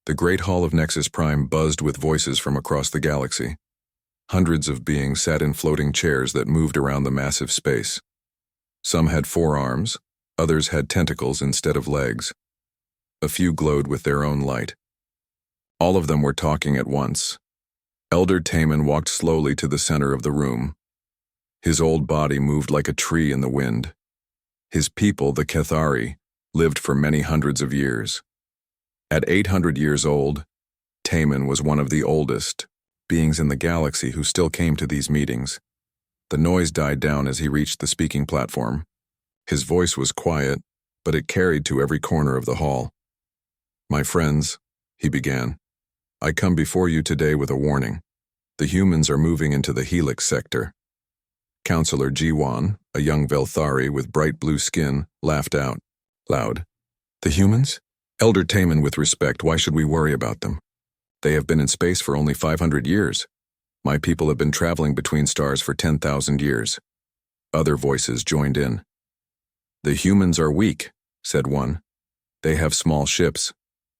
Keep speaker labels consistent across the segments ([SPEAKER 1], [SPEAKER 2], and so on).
[SPEAKER 1] The great hall of Nexus Prime buzzed with voices from across the galaxy. Hundreds of beings sat in floating chairs that moved around the massive space. Some had 4 arms, others had tentacles instead of legs. A few glowed with their own light. All of them were talking at once. Elder Taman walked slowly to the center of the room. His old body moved like a tree in the wind. His people, the Cathari, lived for many hundreds of years. At 800 years old, Taman was one of the oldest beings in the galaxy who still came to these meetings. The noise died down as he reached the speaking platform. His voice was quiet, but it carried to every corner of the hall. "My friends," he began, "I come before you today with a warning. The humans are moving into the Helix sector." Counselor Jiwan, a young Velthari with bright blue skin, laughed out loud. "The humans? Elder Taman, with respect, why should we worry about them? They have been in space for only 500 years. My people have been traveling between stars for 10,000 years. Other voices joined in. "The humans are weak," said one. "They have small ships,"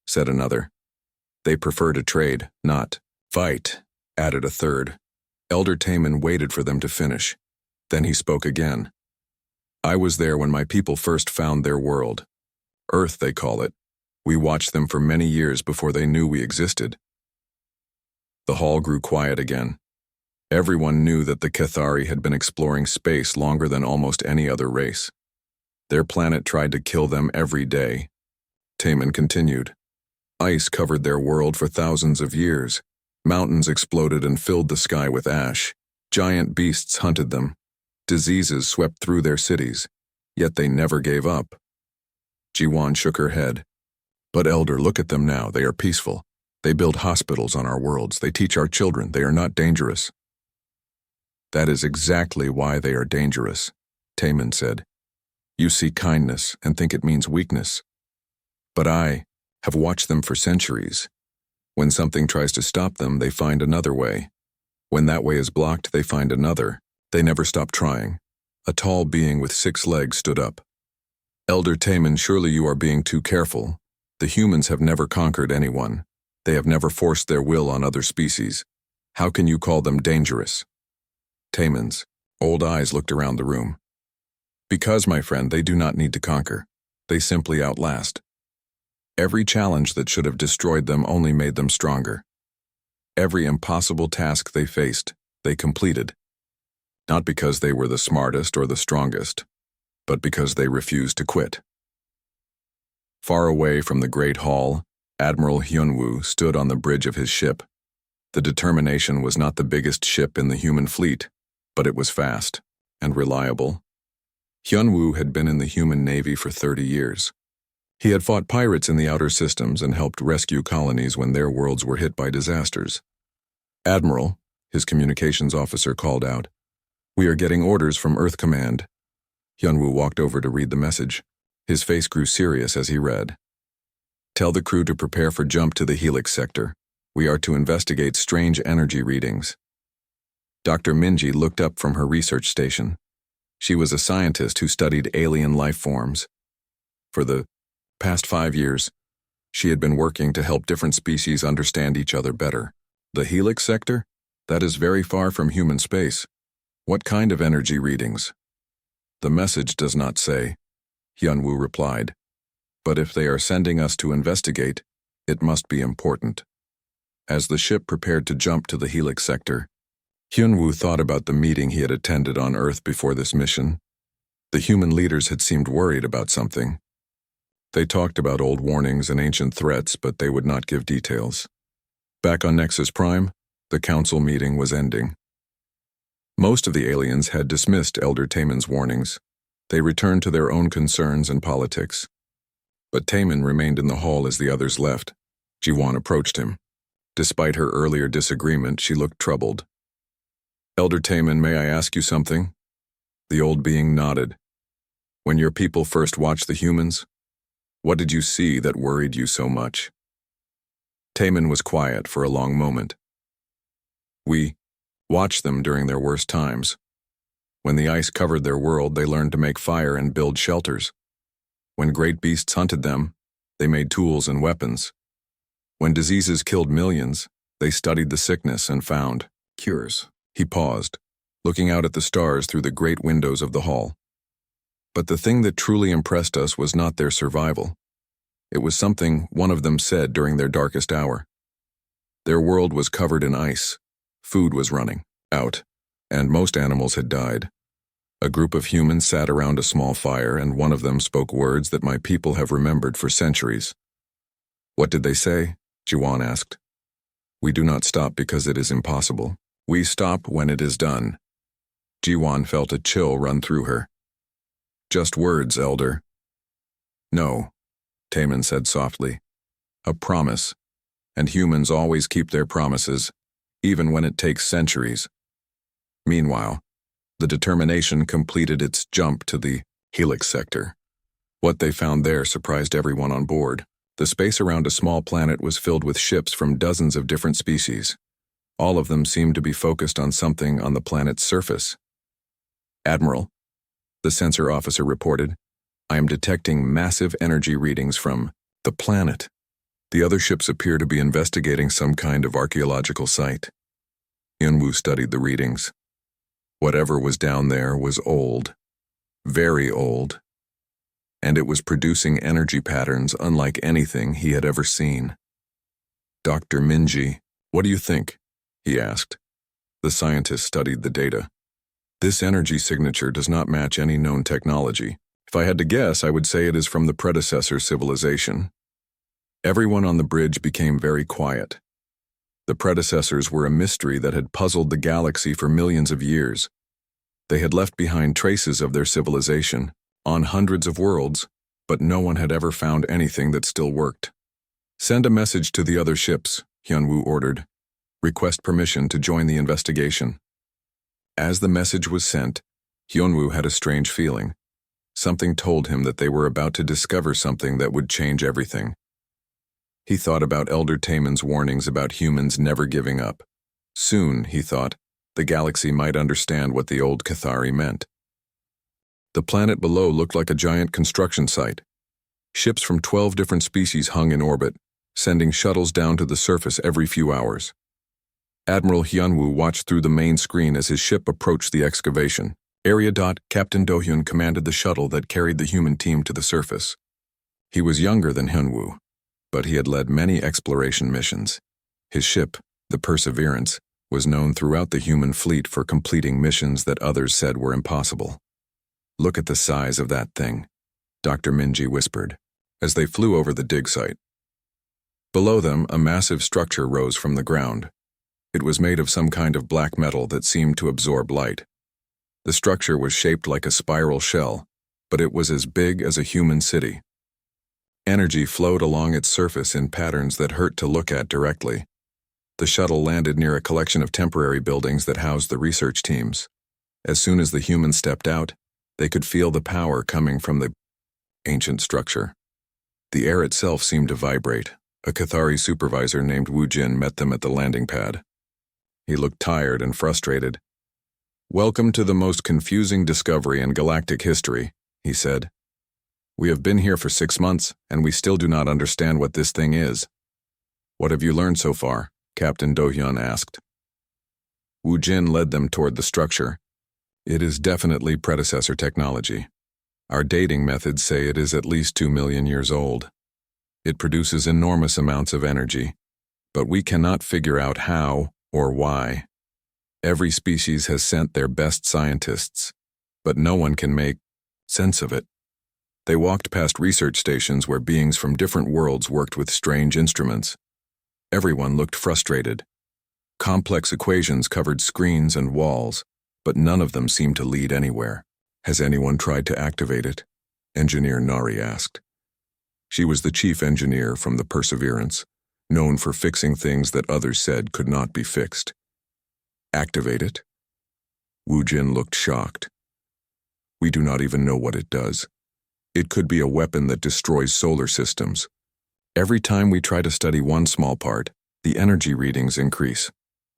[SPEAKER 1] said another. "They prefer to trade, not fight," added a third. Elder Taman waited for them to finish. Then he spoke again. "I was there when my people first found their world. Earth, they call it. We watched them for many years before they knew we existed." The hall grew quiet again. Everyone knew that the Cathari had been exploring space longer than almost any other race. Their planet tried to kill them every day. Taman continued. "Ice covered their world for thousands of years. Mountains exploded and filled the sky with ash. Giant beasts hunted them. Diseases swept through their cities. Yet they never gave up." Jiwan shook her head. "But Elder, look at them now. They are peaceful. They build hospitals on our worlds. They teach our children. They are not dangerous." "That is exactly why they are dangerous," Taman said. "You see kindness and think it means weakness. But I have watched them for centuries. When something tries to stop them, they find another way. When that way is blocked, they find another. They never stop trying." A tall being with 6 legs stood up. "Elder Taman, surely you are being too careful. The humans have never conquered anyone. They have never forced their will on other species. How can you call them dangerous?" Taman's old eyes looked around the room. "Because, my friend, they do not need to conquer. They simply outlast. Every challenge that should have destroyed them only made them stronger. Every impossible task they faced, they completed. Not because they were the smartest or the strongest, but because they refused to quit." Far away from the great hall, Admiral Hyunwoo stood on the bridge of his ship. The Determination was not the biggest ship in the human fleet, but it was fast and reliable. Hyunwoo had been in the human navy for 30 years. He had fought pirates in the outer systems and helped rescue colonies when their worlds were hit by disasters. "Admiral," his communications officer called out, "we are getting orders from Earth Command." Hyunwoo walked over to read the message. His face grew serious as he read. "Tell the crew to prepare for jump to the Helix sector. We are to investigate strange energy readings." Dr. Minji looked up from her research station. She was a scientist who studied alien life forms. For the past 5 years, she had been working to help different species understand each other better. "The Helix sector? That is very far from human space. What kind of energy readings?" "The message does not say," Hyunwoo replied. "But if they are sending us to investigate, it must be important." As the ship prepared to jump to the Helix sector, Hyunwoo thought about the meeting he had attended on Earth before this mission. The human leaders had seemed worried about something. They talked about old warnings and ancient threats, but they would not give details. Back on Nexus Prime, the council meeting was ending. Most of the aliens had dismissed Elder Taman's warnings. They returned to their own concerns and politics. But Taman remained in the hall as the others left. Jiwan approached him. Despite her earlier disagreement, she looked troubled. "Elder Taman, may I ask you something?" The old being nodded. "When your people first watched the humans, what did you see that worried you so much?" Taman was quiet for a long moment. "We watched them during their worst times. When the ice covered their world, they learned to make fire and build shelters. When great beasts hunted them, they made tools and weapons. When diseases killed millions, they studied the sickness and found cures. He paused, looking out at the stars through the great windows of the hall. But the thing that truly impressed us was not their survival. It was something one of them said during their darkest hour. Their world was covered in ice, food was running out, and most animals had died. A group of humans sat around a small fire, and one of them spoke words that my people have remembered for centuries. "What did they say?" Jiwan asked. "We do not stop because it is impossible. We stop when it is done." Jiwan felt a chill run through her. "Just words, Elder." "No," Taman said softly. "A promise. And humans always keep their promises, even when it takes centuries." Meanwhile, the Determination completed its jump to the Helix sector. What they found there surprised everyone on board. The space around a small planet was filled with ships from dozens of different species. All of them seemed to be focused on something on the planet's surface. "Admiral," the sensor officer reported, "I am detecting massive energy readings from the planet. The other ships appear to be investigating some kind of archaeological site." Yunwu studied the readings. Whatever was down there was old, very old, and it was producing energy patterns unlike anything he had ever seen. "Dr. Minji, what do you think?" he asked. The scientist studied the data. "This energy signature does not match any known technology. If I had to guess, I would say it is from the predecessor civilization." Everyone on the bridge became very quiet. The predecessors were a mystery that had puzzled the galaxy for millions of years. They had left behind traces of their civilization on hundreds of worlds, but no one had ever found anything that still worked. "Send a message to the other ships," Hyunwoo ordered. "Request permission to join the investigation." As the message was sent, Hyunwoo had a strange feeling. Something told him that they were about to discover something that would change everything. He thought about Elder Taman's warnings about humans never giving up. Soon, he thought, the galaxy might understand what the old Cathari meant. The planet below looked like a giant construction site. Ships from 12 different species hung in orbit, sending shuttles down to the surface every few hours. Admiral Hyunwoo watched through the main screen as his ship approached the excavation. Captain Dohyun commanded the shuttle that carried the human team to the surface. He was younger than Hyunwoo, but he had led many exploration missions. His ship, the Perseverance, was known throughout the human fleet for completing missions that others said were impossible. "Look at the size of that thing," Dr. Minji whispered, as they flew over the dig site. Below them, a massive structure rose from the ground. It was made of some kind of black metal that seemed to absorb light. The structure was shaped like a spiral shell, but it was as big as a human city. Energy flowed along its surface in patterns that hurt to look at directly. The shuttle landed near a collection of temporary buildings that housed the research teams. As soon as the humans stepped out, they could feel the power coming from the ancient structure. The air itself seemed to vibrate. A Cathari supervisor named Wu Jin met them at the landing pad. He looked tired and frustrated. "Welcome to the most confusing discovery in galactic history," he said. "We have been here for 6 months, and we still do not understand what this thing is." "What have you learned so far?" Captain Do-hyun asked. Wu Jin led them toward the structure. "It is definitely predecessor technology. Our dating methods say it is at least 2 million years old. It produces enormous amounts of energy, but we cannot figure out how or why. Every species has sent their best scientists, but no one can make sense of it." They walked past research stations where beings from different worlds worked with strange instruments. Everyone looked frustrated. Complex equations covered screens and walls, but none of them seemed to lead anywhere. "Has anyone tried to activate it?" Engineer Nari asked. She was the chief engineer from the Perseverance, known for fixing things that others said could not be fixed. "Activate it?" Wu Jin looked shocked. "We do not even know what it does. It could be a weapon that destroys solar systems. Every time we try to study one small part, the energy readings increase.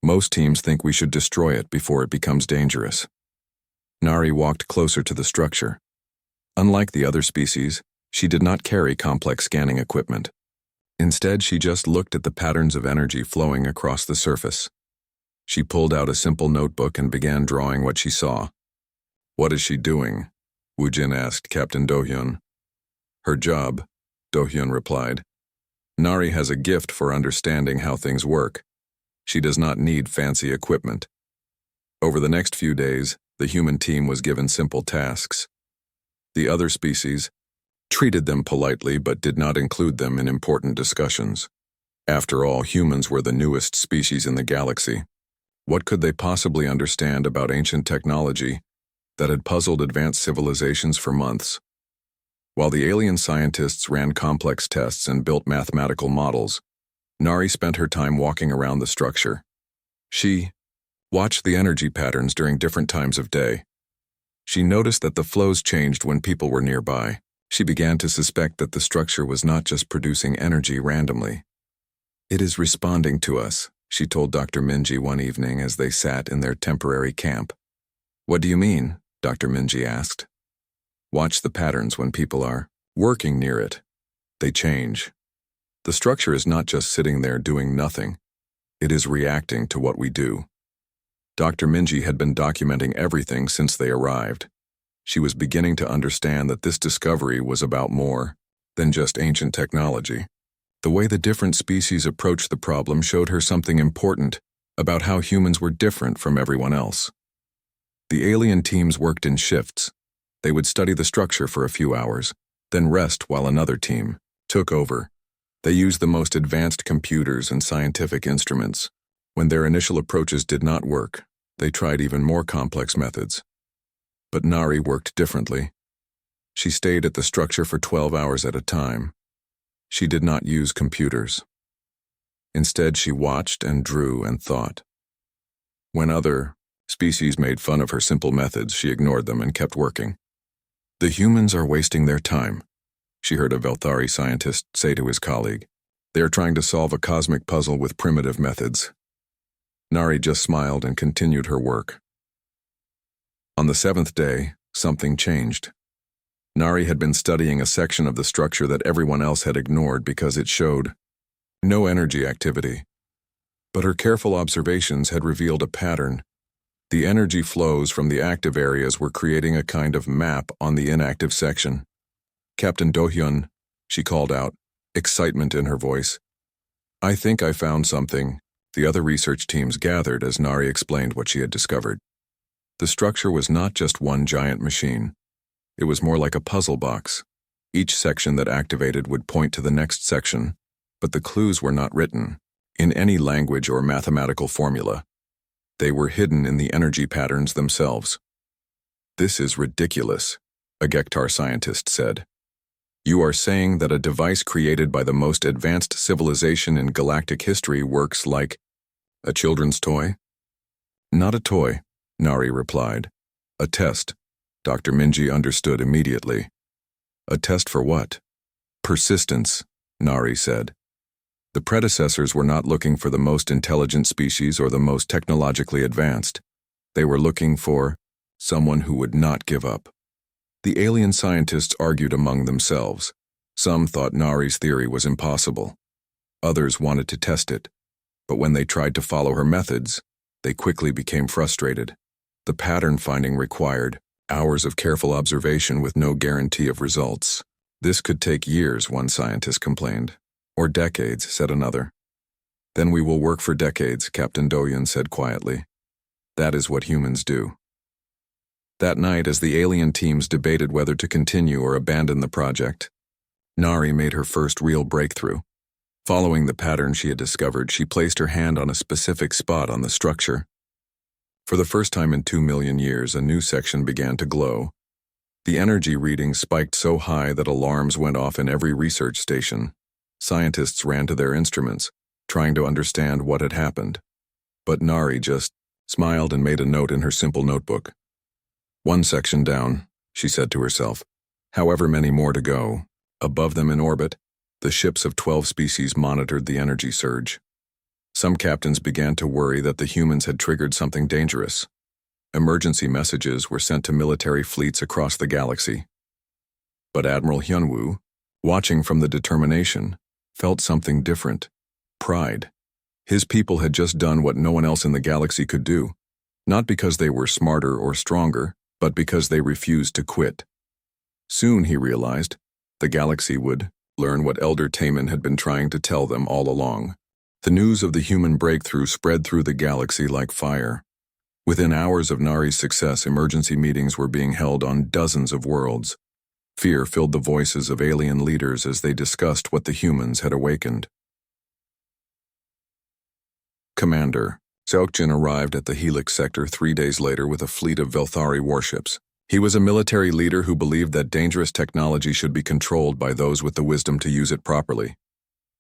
[SPEAKER 1] Most teams think we should destroy it before it becomes dangerous." Nari walked closer to the structure. Unlike the other species, she did not carry complex scanning equipment. Instead, she just looked at the patterns of energy flowing across the surface. She pulled out a simple notebook and began drawing what she saw. "What is she doing?" Woojin asked Captain Do-hyun. "Her job," Do-hyun replied. "Nari has a gift for understanding how things work. She does not need fancy equipment." Over the next few days, the human team was given simple tasks. The other species treated them politely but did not include them in important discussions. After all, humans were the newest species in the galaxy. What could they possibly understand about ancient technology that had puzzled advanced civilizations for months? While the alien scientists ran complex tests and built mathematical models, Nari spent her time walking around the structure. She watched the energy patterns during different times of day. She noticed that the flows changed when people were nearby. She began to suspect that the structure was not just producing energy randomly. "It is responding to us," she told Dr. Minji one evening as they sat in their temporary camp. "What do you mean?" Dr. Minji asked. "Watch the patterns when people are working near it. They change. The structure is not just sitting there doing nothing. It is reacting to what we do." Dr. Minji had been documenting everything since they arrived. She was beginning to understand that this discovery was about more than just ancient technology. The way the different species approached the problem showed her something important about how humans were different from everyone else. The alien teams worked in shifts. They would study the structure for a few hours, then rest while another team took over. They used the most advanced computers and scientific instruments. When their initial approaches did not work, they tried even more complex methods. But Nari worked differently. She stayed at the structure for 12 hours at a time. She did not use computers. Instead, she watched and drew and thought. When other species made fun of her simple methods, she ignored them and kept working. "The humans are wasting their time," she heard a Velthari scientist say to his colleague. "They are trying to solve a cosmic puzzle with primitive methods." Nari just smiled and continued her work. On the 7th day, something changed. Nari had been studying a section of the structure that everyone else had ignored because it showed no energy activity. But her careful observations had revealed a pattern. The energy flows from the active areas were creating a kind of map on the inactive section. "Captain Do-hyun," she called out, excitement in her voice. "I think I found something." The other research teams gathered as Nari explained what she had discovered. The structure was not just one giant machine. It was more like a puzzle box. Each section that activated would point to the next section, but the clues were not written in any language or mathematical formula. They were hidden in the energy patterns themselves. "This is ridiculous," a Gektar scientist said. "You are saying that a device created by the most advanced civilization in galactic history works like a children's toy?" "Not a toy," Nari replied. "A test." Dr. Minji understood immediately. "A test for what?" "Persistence," Nari said. The predecessors were not looking for the most intelligent species or the most technologically advanced. They were looking for someone who would not give up. The alien scientists argued among themselves. Some thought Nari's theory was impossible. Others wanted to test it. But when they tried to follow her methods, they quickly became frustrated. The pattern finding required hours of careful observation with no guarantee of results. "This could take years," one scientist complained. "Or decades," said another. "Then we will work for decades," Captain Do-hyun said quietly. "That is what humans do." That night, as the alien teams debated whether to continue or abandon the project, Nari made her first real breakthrough. Following the pattern she had discovered, she placed her hand on a specific spot on the structure. For the first time in 2 million years, a new section began to glow. The energy readings spiked so high that alarms went off in every research station. Scientists ran to their instruments, trying to understand what had happened. But Nari just smiled and made a note in her simple notebook. "One section down," she said to herself. "However many more to go." Above them in orbit, the ships of 12 species monitored the energy surge. Some captains began to worry that the humans had triggered something dangerous. Emergency messages were sent to military fleets across the galaxy. But Admiral Hyunwoo, watching from the Determination, felt something different. Pride. His people had just done what no one else in the galaxy could do, not because they were smarter or stronger, but because they refused to quit. Soon, he realized, the galaxy would learn what Elder Taman had been trying to tell them all along. The news of the human breakthrough spread through the galaxy like fire. Within hours of Nari's success, emergency meetings were being held on dozens of worlds. Fear filled the voices of alien leaders as they discussed what the humans had awakened. Commander Seokjin arrived at the Helix sector 3 days later with a fleet of Velthari warships. He was a military leader who believed that dangerous technology should be controlled by those with the wisdom to use it properly.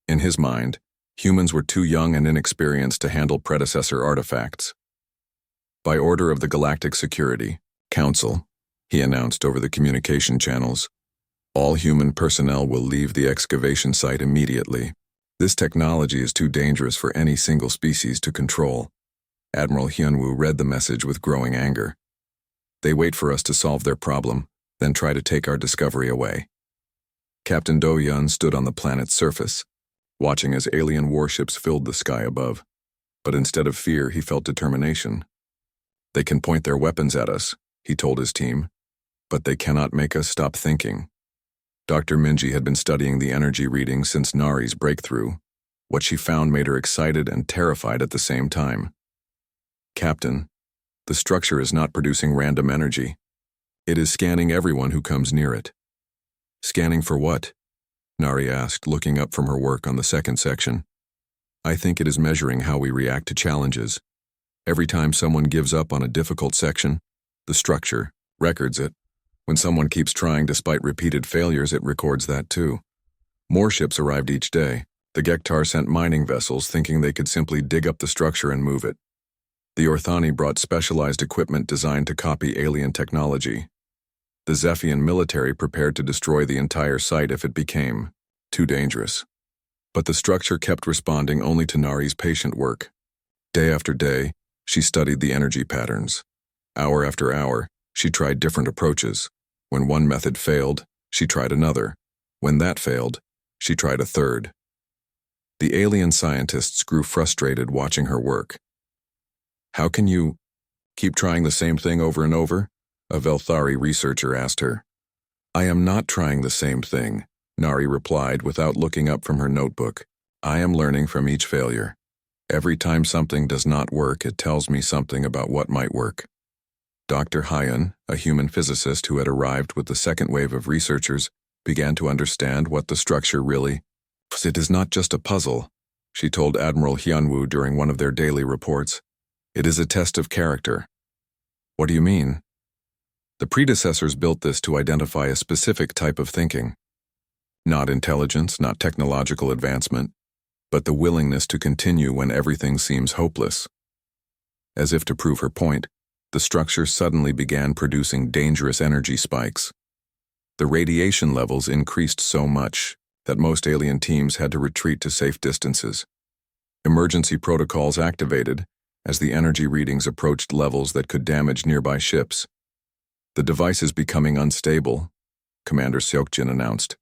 [SPEAKER 1] In his mind, humans were too young and inexperienced to handle predecessor artifacts. By order of the Galactic Security Council, he announced over the communication channels, all human personnel will leave the excavation site immediately. This technology is too dangerous for any single species to control. Admiral Hyunwoo read the message with growing anger. They wait for us to solve their problem, then try to take our discovery away. Captain Do-Yun stood on the planet's surface, watching as alien warships filled the sky above. But instead of fear, he felt determination. They can point their weapons at us, he told his team, but they cannot make us stop thinking. Dr. Minji had been studying the energy readings since Nari's breakthrough. What she found made her excited and terrified at the same time. Captain, the structure is not producing random energy. It is scanning everyone who comes near it. Scanning for what? Nari asked, looking up from her work on the second section. I think it is measuring how we react to challenges. Every time someone gives up on a difficult section, the structure records it. When someone keeps trying despite repeated failures, it records that too. More ships arrived each day. The Gektar sent mining vessels thinking they could simply dig up the structure and move it. The Orthani brought specialized equipment designed to copy alien technology. The Zephian military prepared to destroy the entire site if it became too dangerous. But the structure kept responding only to Nari's patient work. Day after day, she studied the energy patterns. Hour after hour, she tried different approaches. When one method failed, she tried another. When that failed, she tried a third. The alien scientists grew frustrated watching her work. How can you keep trying the same thing over and over? A Velthari researcher asked her. I am not trying the same thing, Nari replied without looking up from her notebook. I am learning from each failure. Every time something does not work, it tells me something about what might work. Dr. Hyun, a human physicist who had arrived with the second wave of researchers, began to understand what the structure really was. It is not just a puzzle, she told Admiral Hyunwoo during one of their daily reports. It is a test of character. What do you mean? The predecessors built this to identify a specific type of thinking. Not intelligence, not technological advancement, but the willingness to continue when everything seems hopeless. As if to prove her point, the structure suddenly began producing dangerous energy spikes. The radiation levels increased so much that most alien teams had to retreat to safe distances. Emergency protocols activated as the energy readings approached levels that could damage nearby ships. The device is becoming unstable, Commander Seokjin announced.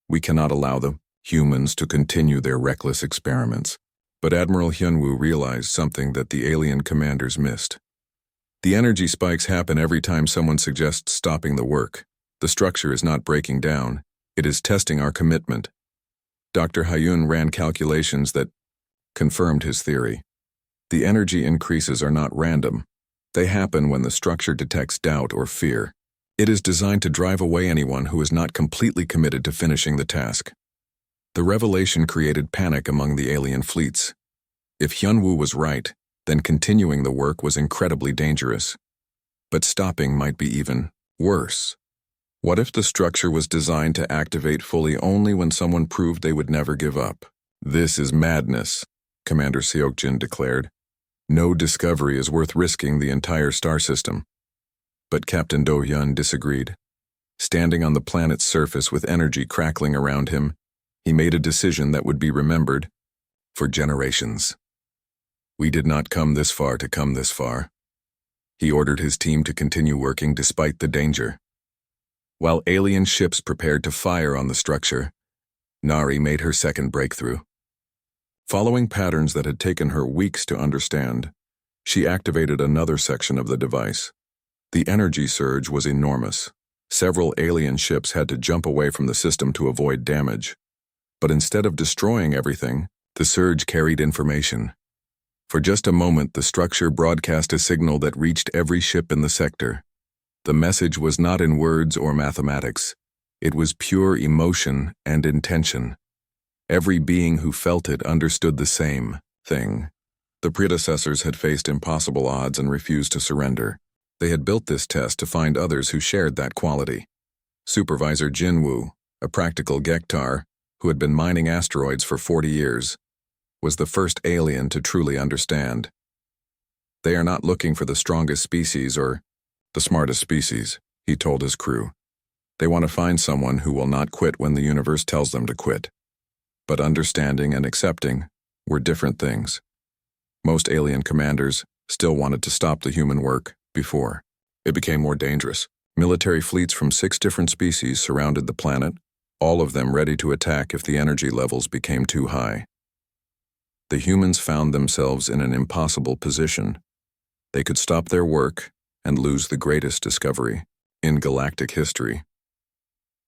[SPEAKER 1] We cannot allow the humans to continue their reckless experiments. But Admiral Hyunwoo realized something that the alien commanders missed. The energy spikes happen every time someone suggests stopping the work. The structure is not breaking down. It is testing our commitment. Dr. Hyun ran calculations that confirmed his theory. The energy increases are not random. They happen when the structure detects doubt or fear. It is designed to drive away anyone who is not completely committed to finishing the task. The revelation created panic among the alien fleets. If Hyunwoo was right, then continuing the work was incredibly dangerous. But stopping might be even worse. What if the structure was designed to activate fully only when someone proved they would never give up? This is madness, Commander Seokjin declared. No discovery is worth risking the entire star system. But Captain Do-Yun disagreed. Standing on the planet's surface with energy crackling around him, he made a decision that would be remembered for generations. We did not come this far to come this far. He ordered his team to continue working despite the danger. While alien ships prepared to fire on the structure, Nari made her second breakthrough. Following patterns that had taken her weeks to understand, she activated another section of the device. The energy surge was enormous. Several alien ships had to jump away from the system to avoid damage. But instead of destroying everything, the surge carried information. For just a moment, the structure broadcast a signal that reached every ship in the sector. The message was not in words or mathematics. It was pure emotion and intention. Every being who felt it understood the same thing. The predecessors had faced impossible odds and refused to surrender. They had built this test to find others who shared that quality. Supervisor Jinwoo, a practical Gektar, who had been mining asteroids for 40 years, was the first alien to truly understand. They are not looking for the strongest species or the smartest species, he told his crew. They want to find someone who will not quit when the universe tells them to quit. But understanding and accepting were different things. Most alien commanders still wanted to stop the human work before it became more dangerous. Military fleets from 6 different species surrounded the planet, all of them ready to attack if the energy levels became too high. The humans found themselves in an impossible position. They could stop their work and lose the greatest discovery in galactic history.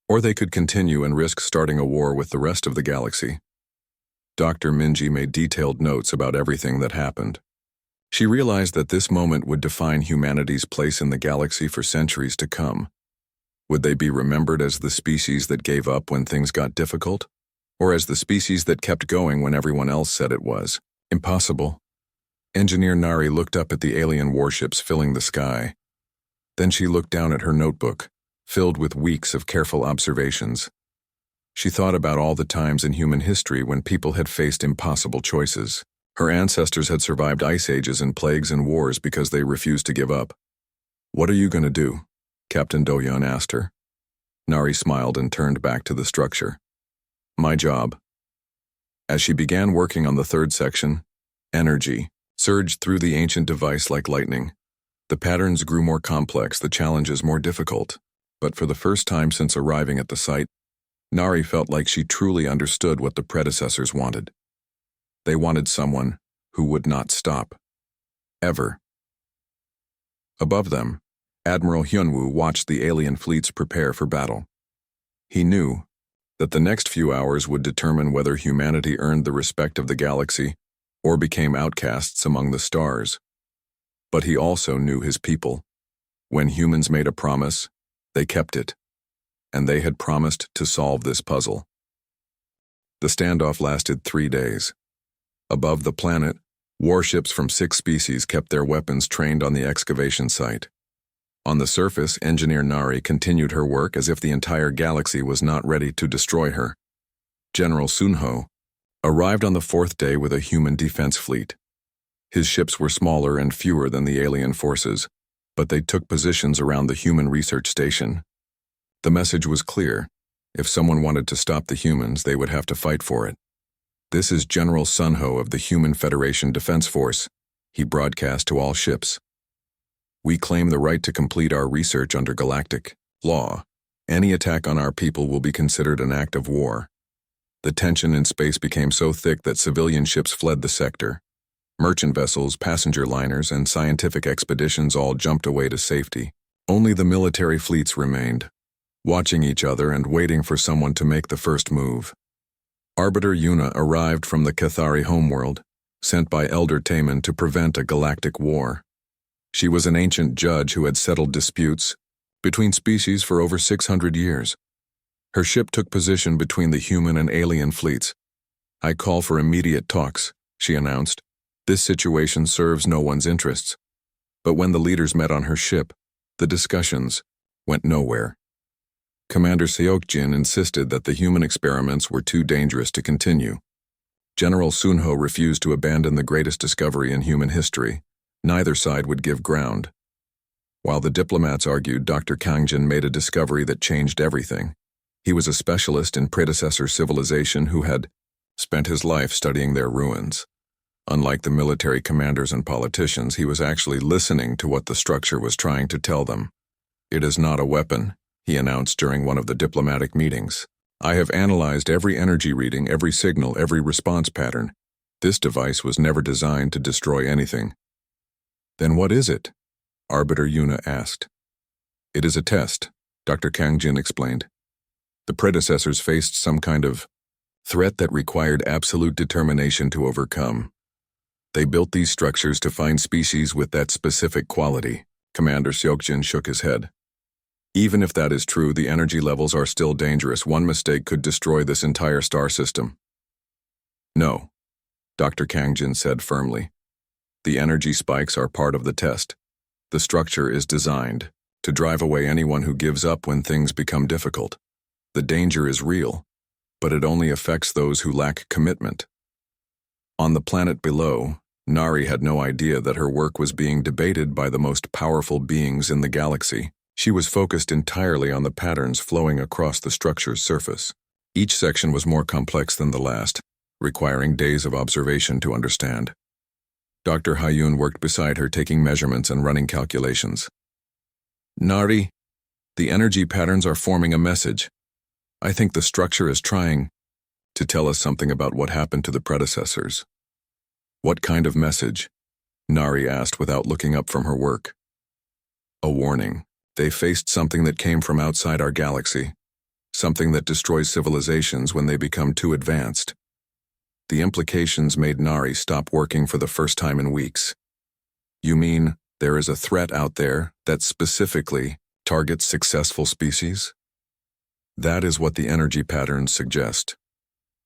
[SPEAKER 1] Or they could continue and risk starting a war with the rest of the galaxy. Dr. Minji made detailed notes about everything that happened. She realized that this moment would define humanity's place in the galaxy for centuries to come. Would they be remembered as the species that gave up when things got difficult? Or as the species that kept going when everyone else said it was impossible? Engineer Nari looked up at the alien warships filling the sky. Then she looked down at her notebook, filled with weeks of careful observations. She thought about all the times in human history when people had faced impossible choices. Her ancestors had survived ice ages and plagues and wars because they refused to give up. "What are you going to do?" Captain Doyeon asked her. Nari smiled and turned back to the structure. "My job." As she began working on the third section, energy surged through the ancient device like lightning. The patterns grew more complex, the challenges more difficult. But for the first time since arriving at the site, Nari felt like she truly understood what the predecessors wanted. They wanted someone who would not stop. Ever. Above them, Admiral Hyunwoo watched the alien fleets prepare for battle. He knew that the next few hours would determine whether humanity earned the respect of the galaxy or became outcasts among the stars. But he also knew his people. When humans made a promise, they kept it. And they had promised to solve this puzzle. The standoff lasted 3 days. Above the planet, warships from 6 species kept their weapons trained on the excavation site. On the surface, Engineer Nari continued her work as if the entire galaxy was not ready to destroy her. General Sunho arrived on the 4th day with a human defense fleet. His ships were smaller and fewer than the alien forces, but they took positions around the human research station. The message was clear. If someone wanted to stop the humans, they would have to fight for it. "This is General Sunho of the Human Federation Defense Force," he broadcast to all ships. "We claim the right to complete our research under galactic law. Any attack on our people will be considered an act of war." The tension in space became so thick that civilian ships fled the sector. Merchant vessels, passenger liners, and scientific expeditions all jumped away to safety. Only the military fleets remained, watching each other and waiting for someone to make the first move. Arbiter Yuna arrived from the Cathari homeworld, sent by Elder Taman to prevent a galactic war. She was an ancient judge who had settled disputes between species for over 600 years. Her ship took position between the human and alien fleets. "I call for immediate talks," she announced. "This situation serves no one's interests." But when the leaders met on her ship, the discussions went nowhere. Commander Seokjin insisted that the human experiments were too dangerous to continue. General Sunho refused to abandon the greatest discovery in human history. Neither side would give ground. While the diplomats argued, Dr. Kangjin made a discovery that changed everything. He was a specialist in predecessor civilization who had spent his life studying their ruins. Unlike the military commanders and politicians, he was actually listening to what the structure was trying to tell them. "It is not a weapon," he announced during one of the diplomatic meetings. I have analyzed every energy reading, every signal, every response pattern. This device was never designed to destroy anything. Then what is it? Arbiter Yuna asked. It is a test, Dr. Kangjin explained. The predecessors faced some kind of threat that required absolute determination to overcome. They built these structures to find species with that specific quality. Commander Seokjin shook his head. Even if that is true, the energy levels are still dangerous. One mistake could destroy this entire star system. No, Dr. Kangjin said firmly. The energy spikes are part of the test. The structure is designed to drive away anyone who gives up when things become difficult. The danger is real, but it only affects those who lack commitment. On the planet below, Nari had no idea that her work was being debated by the most powerful beings in the galaxy. She was focused entirely on the patterns flowing across the structure's surface. Each section was more complex than the last, requiring days of observation to understand. Dr. Hayun worked beside her, taking measurements and running calculations. Nari, the energy patterns are forming a message. I think the structure is trying to tell us something about what happened to the predecessors. What kind of message? Nari asked without looking up from her work. A warning. They faced something that came from outside our galaxy, something that destroys civilizations when they become too advanced. The implications made Nari stop working for the first time in weeks. You mean there is a threat out there that specifically targets successful species? That is what the energy patterns suggest.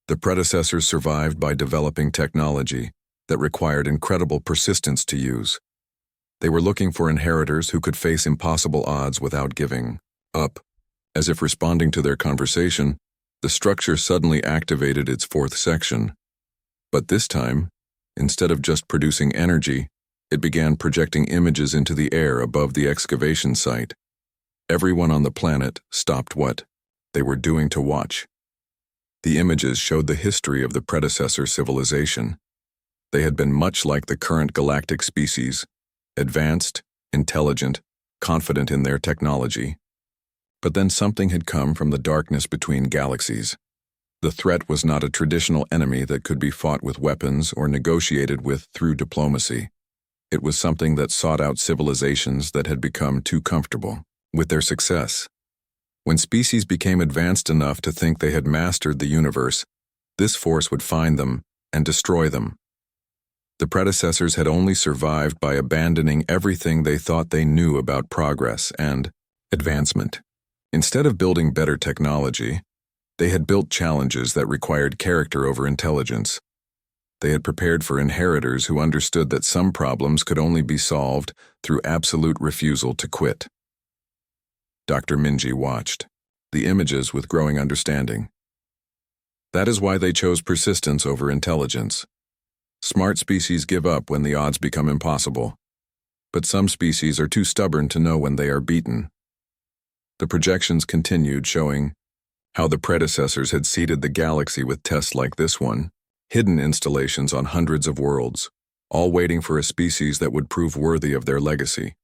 [SPEAKER 1] The predecessors survived by developing technology that required incredible persistence to use. They were looking for inheritors who could face impossible odds without giving up. As if responding to their conversation, the structure suddenly activated its fourth section. But this time, instead of just producing energy, it began projecting images into the air above the excavation site. Everyone on the planet stopped what they were doing to watch. The images showed the history of the predecessor civilization. They had been much like the current galactic species, advanced, intelligent, confident in their technology. But then something had come from the darkness between galaxies. The threat was not a traditional enemy that could be fought with weapons or negotiated with through diplomacy. It was something that sought out civilizations that had become too comfortable with their success. When species became advanced enough to think they had mastered the universe, this force would find them and destroy them. The predecessors had only survived by abandoning everything they thought they knew about progress and advancement. Instead of building better technology, they had built challenges that required character over intelligence. They had prepared for inheritors who understood that some problems could only be solved through absolute refusal to quit. Dr. Minji watched the images with growing understanding. That is why they chose persistence over intelligence. Smart species give up when the odds become impossible, but some species are too stubborn to know when they are beaten. The projections continued, showing how the predecessors had seeded the galaxy with tests like this one, hidden installations on hundreds of worlds, all waiting for a species that would prove worthy of their legacy.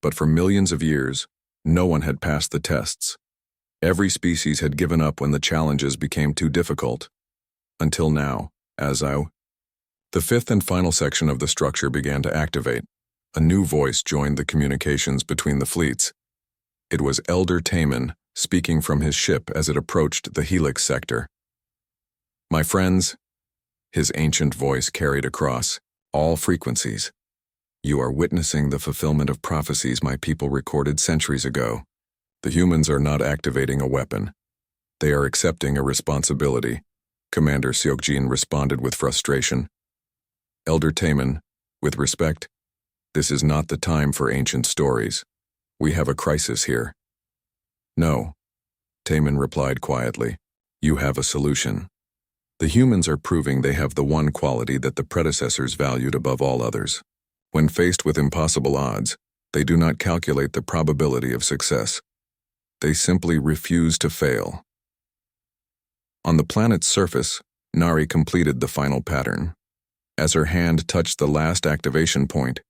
[SPEAKER 1] But for millions of years, no one had passed the tests. Every species had given up when the challenges became too difficult. Until now, the fifth and final section of the structure began to activate. A new voice joined the communications between the fleets. It was Elder Taman speaking from his ship as it approached the Helix sector. My friends, his ancient voice carried across all frequencies. You are witnessing the fulfillment of prophecies my people recorded centuries ago. The humans are not activating a weapon. They are accepting a responsibility. Commander Seokjin responded with frustration. Elder Taman, with respect, this is not the time for ancient stories. We have a crisis here. No, Taman replied quietly. You have a solution. The humans are proving they have the one quality that the predecessors valued above all others. When faced with impossible odds, they do not calculate the probability of success. They simply refuse to fail. On the planet's surface, Nari completed the final pattern. As her hand touched the last activation point,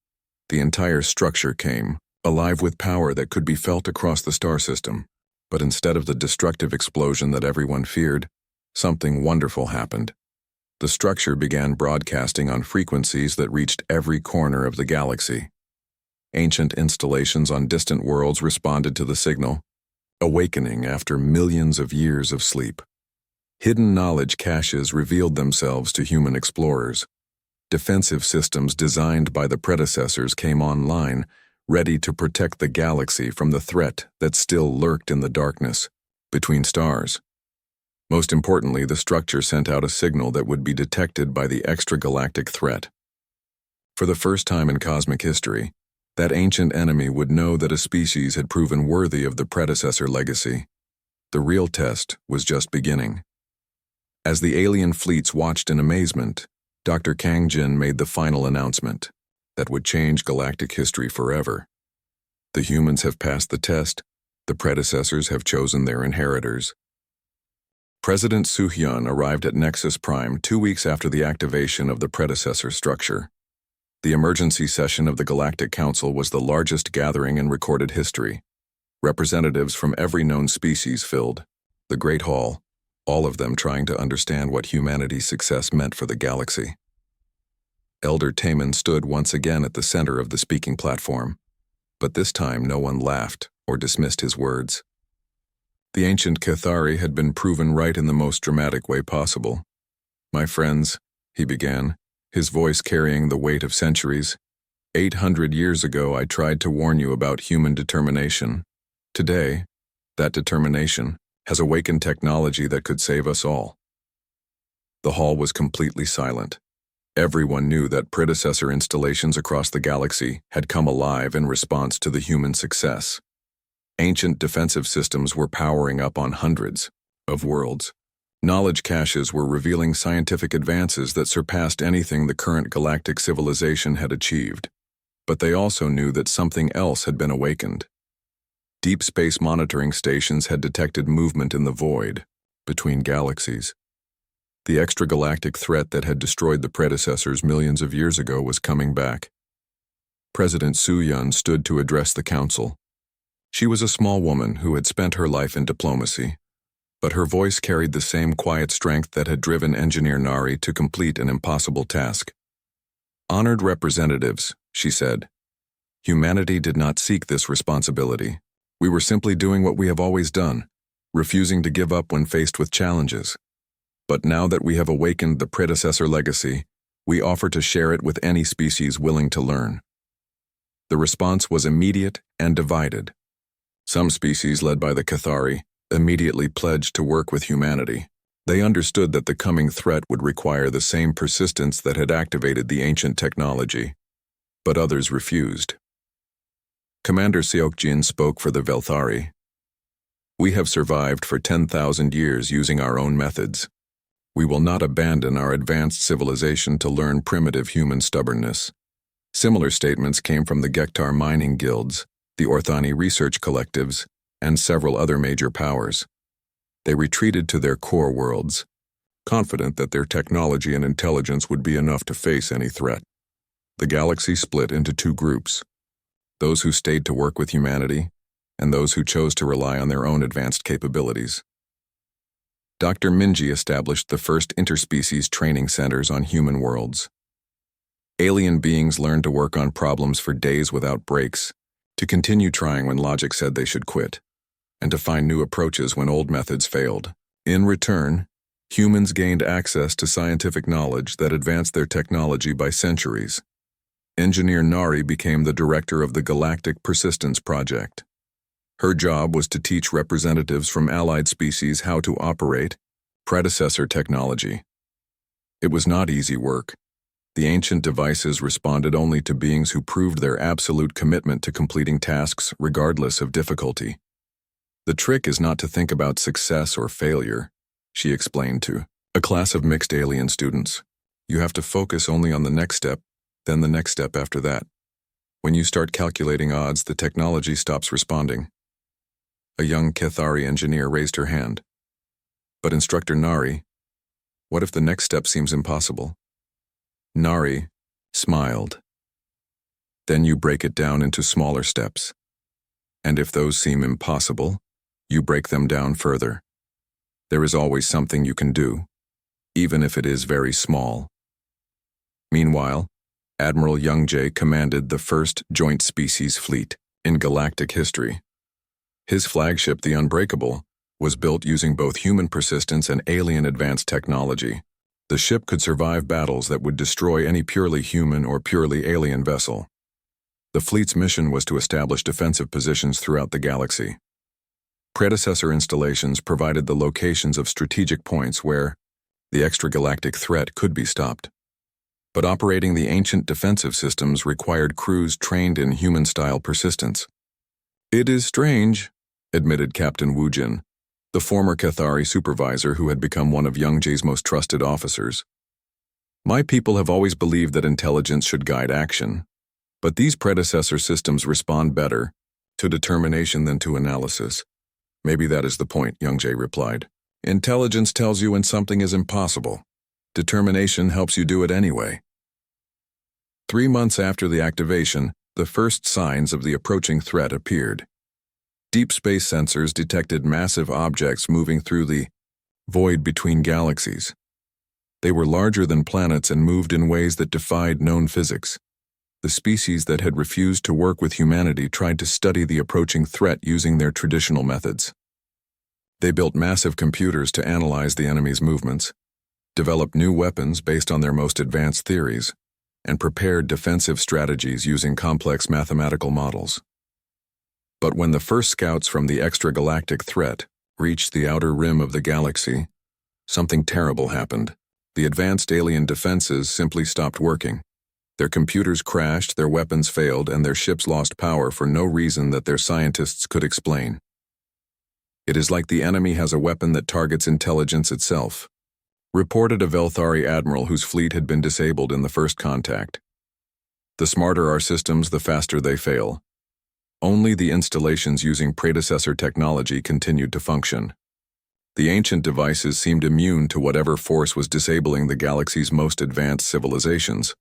[SPEAKER 1] the entire structure came alive with power that could be felt across the star system. But instead of the destructive explosion that everyone feared, something wonderful happened. The structure began broadcasting on frequencies that reached every corner of the galaxy. Ancient installations on distant worlds responded to the signal, awakening after millions of years of sleep. Hidden knowledge caches revealed themselves to human explorers. Defensive systems designed by the predecessors came online, ready to protect the galaxy from the threat that still lurked in the darkness, between stars. Most importantly, the structure sent out a signal that would be detected by the extragalactic threat. For the first time in cosmic history, that ancient enemy would know that a species had proven worthy of the predecessor legacy. The real test was just beginning. As the alien fleets watched in amazement, Dr. Kang Jin made the final announcement that would change galactic history forever. The humans have passed the test, the predecessors have chosen their inheritors. President Soo-hyun arrived at Nexus Prime 2 weeks after the activation of the predecessor structure. The emergency session of the Galactic Council was the largest gathering in recorded history. Representatives from every known species filled the Great Hall, all of them trying to understand what humanity's success meant for the galaxy. Elder Taman stood once again at the center of the speaking platform, but this time no one laughed or dismissed his words. The ancient Cathari had been proven right in the most dramatic way possible. "My friends," he began, his voice carrying the weight of centuries, 800 years ago I tried to warn you about human determination. Today, that determination has awakened technology that could save us all." The hall was completely silent. Everyone knew that predecessor installations across the galaxy had come alive in response to the human success. Ancient defensive systems were powering up on hundreds of worlds. Knowledge caches were revealing scientific advances that surpassed anything the current galactic civilization had achieved. But they also knew that something else had been awakened. Deep space monitoring stations had detected movement in the void between galaxies. The extragalactic threat that had destroyed the predecessors millions of years ago was coming back. President Soo-hyun stood to address the council. She was a small woman who had spent her life in diplomacy, but her voice carried the same quiet strength that had driven engineer Nari to complete an impossible task. "Honored representatives," she said, "humanity did not seek this responsibility. We were simply doing what we have always done, refusing to give up when faced with challenges. But now that we have awakened the predecessor legacy, we offer to share it with any species willing to learn." The response was immediate and divided. Some species, led by the Cathari, immediately pledged to work with humanity. They understood that the coming threat would require the same persistence that had activated the ancient technology. But others refused. Commander Seokjin spoke for the Velthari. "We have survived for 10,000 years using our own methods. We will not abandon our advanced civilization to learn primitive human stubbornness." Similar statements came from the Gektar mining guilds, the Orthani research collectives, and several other major powers. They retreated to their core worlds, confident that their technology and intelligence would be enough to face any threat. The galaxy split into two groups: those who stayed to work with humanity, and those who chose to rely on their own advanced capabilities. Dr. Minji established the first interspecies training centers on human worlds. Alien beings learned to work on problems for days without breaks, to continue trying when logic said they should quit, and to find new approaches when old methods failed. In return, humans gained access to scientific knowledge that advanced their technology by centuries. Engineer Nari became the director of the Galactic Persistence Project. Her job was to teach representatives from allied species how to operate predecessor technology. It was not easy work. The ancient devices responded only to beings who proved their absolute commitment to completing tasks regardless of difficulty. "The trick is not to think about success or failure," she explained to a class of mixed alien students. "You have to focus only on the next step, then the next step after that. When you start calculating odds, the technology stops responding." A young Cathari engineer raised her hand. "But Instructor Nari, what if the next step seems impossible?" Nari smiled. "Then you break it down into smaller steps. And if those seem impossible, you break them down further. There is always something you can do, even if it is very small. Meanwhile, Admiral Youngjay commanded the first Joint Species Fleet in galactic history. His flagship, the Unbreakable, was built using both human persistence and alien advanced technology. The ship could survive battles that would destroy any purely human or purely alien vessel. The fleet's mission was to establish defensive positions throughout the galaxy. Predecessor installations provided the locations of strategic points where the extragalactic threat could be stopped. But operating the ancient defensive systems required crews trained in human-style persistence. "It is strange," admitted Captain Woojin, the former Cathari supervisor who had become one of Youngjay's most trusted officers. "My people have always believed that intelligence should guide action, but these predecessor systems respond better to determination than to analysis." "Maybe that is the point," Youngjay replied. "Intelligence tells you when something is impossible. Determination helps you do it anyway." 3 months after the activation, the first signs of the approaching threat appeared. Deep space sensors detected massive objects moving through the void between galaxies. They were larger than planets and moved in ways that defied known physics. The species that had refused to work with humanity tried to study the approaching threat using their traditional methods. They built massive computers to analyze the enemy's movements, developed new weapons based on their most advanced theories, and prepared defensive strategies using complex mathematical models. But when the first scouts from the extragalactic threat reached the outer rim of the galaxy, something terrible happened. The advanced alien defenses simply stopped working. Their computers crashed, their weapons failed, and their ships lost power for no reason that their scientists could explain. "It is like the enemy has a weapon that targets intelligence itself," reported a Velthari admiral whose fleet had been disabled in the first contact. "The smarter our systems, the faster they fail." Only the installations using predecessor technology continued to function. The ancient devices seemed immune to whatever force was disabling the galaxy's most advanced civilizations.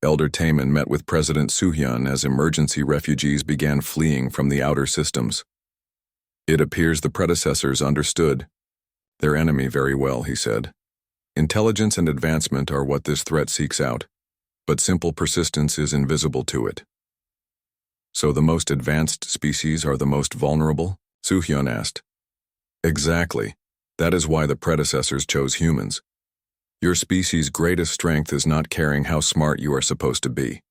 [SPEAKER 1] Elder Taman met with President Suhyun as emergency refugees began fleeing from the outer systems. "It appears the predecessors understood their enemy very well," he said. "Intelligence and advancement are what this threat seeks out, but simple persistence is invisible to it." "So the most advanced species are the most vulnerable?" Suhyun asked. "Exactly. That is why the predecessors chose humans. Your species' greatest strength is not caring how smart you are supposed to be."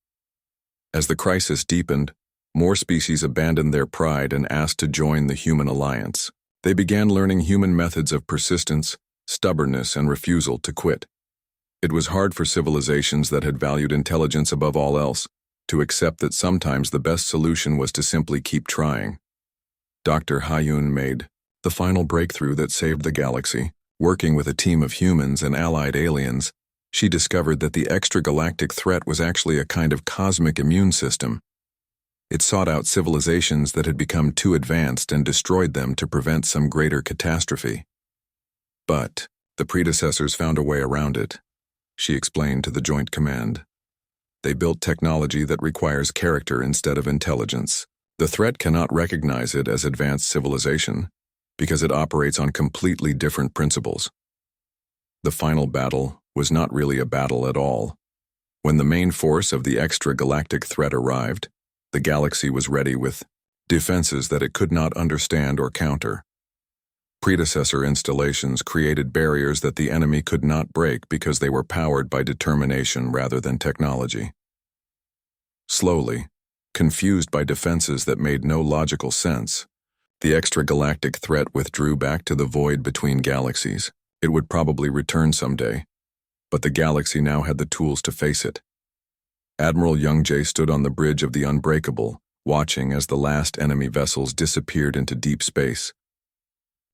[SPEAKER 1] As the crisis deepened, more species abandoned their pride and asked to join the human alliance. They began learning human methods of persistence, stubbornness, and refusal to quit. It was hard for civilizations that had valued intelligence above all else to accept that sometimes the best solution was to simply keep trying. Dr. Hayun made the final breakthrough that saved the galaxy. Working with a team of humans and allied aliens, she discovered that the extragalactic threat was actually a kind of cosmic immune system. It sought out civilizations that had become too advanced and destroyed them to prevent some greater catastrophe. But the predecessors found a way around it, she explained to the Joint Command. They built technology that requires character instead of intelligence. The threat cannot recognize it as advanced civilization because it operates on completely different principles. The final battle was not really a battle at all. When the main force of the extragalactic threat arrived, the galaxy was ready with defenses that it could not understand or counter. Predecessor installations created barriers that the enemy could not break because they were powered by determination rather than technology. Slowly, confused by defenses that made no logical sense, the extragalactic threat withdrew back to the void between galaxies. It would probably return someday, but the galaxy now had the tools to face it. Admiral Youngjay stood on the bridge of the Unbreakable, watching as the last enemy vessels disappeared into deep space.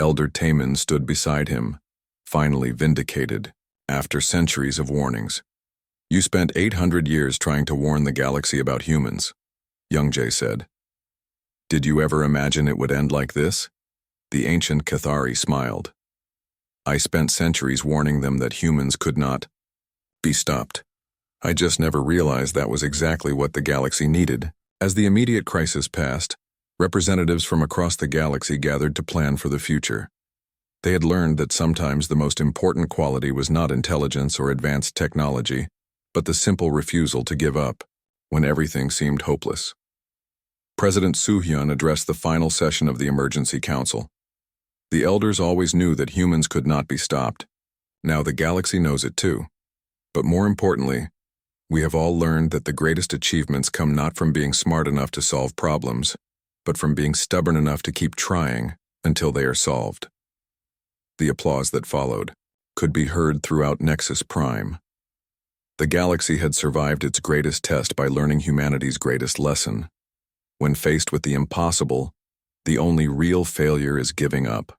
[SPEAKER 1] Elder Taman stood beside him, finally vindicated, after centuries of warnings. "You spent 800 years trying to warn the galaxy about humans," Youngjay said. "Did you ever imagine it would end like this?" The ancient Cathari smiled. "I spent centuries warning them that humans could not be stopped. I just never realized that was exactly what the galaxy needed." As the immediate crisis passed, Representatives from across the galaxy gathered to plan for the future. They had learned that sometimes the most important quality was not intelligence or advanced technology, but the simple refusal to give up when everything seemed hopeless. President Soo-hyun addressed the final session of the Emergency Council. The elders always knew that humans could not be stopped. Now the galaxy knows it too. But more importantly, we have all learned that the greatest achievements come not from being smart enough to solve problems, but from being stubborn enough to keep trying until they are solved. The applause that followed could be heard throughout Nexus Prime. The galaxy had survived its greatest test by learning humanity's greatest lesson. When faced with the impossible, the only real failure is giving up.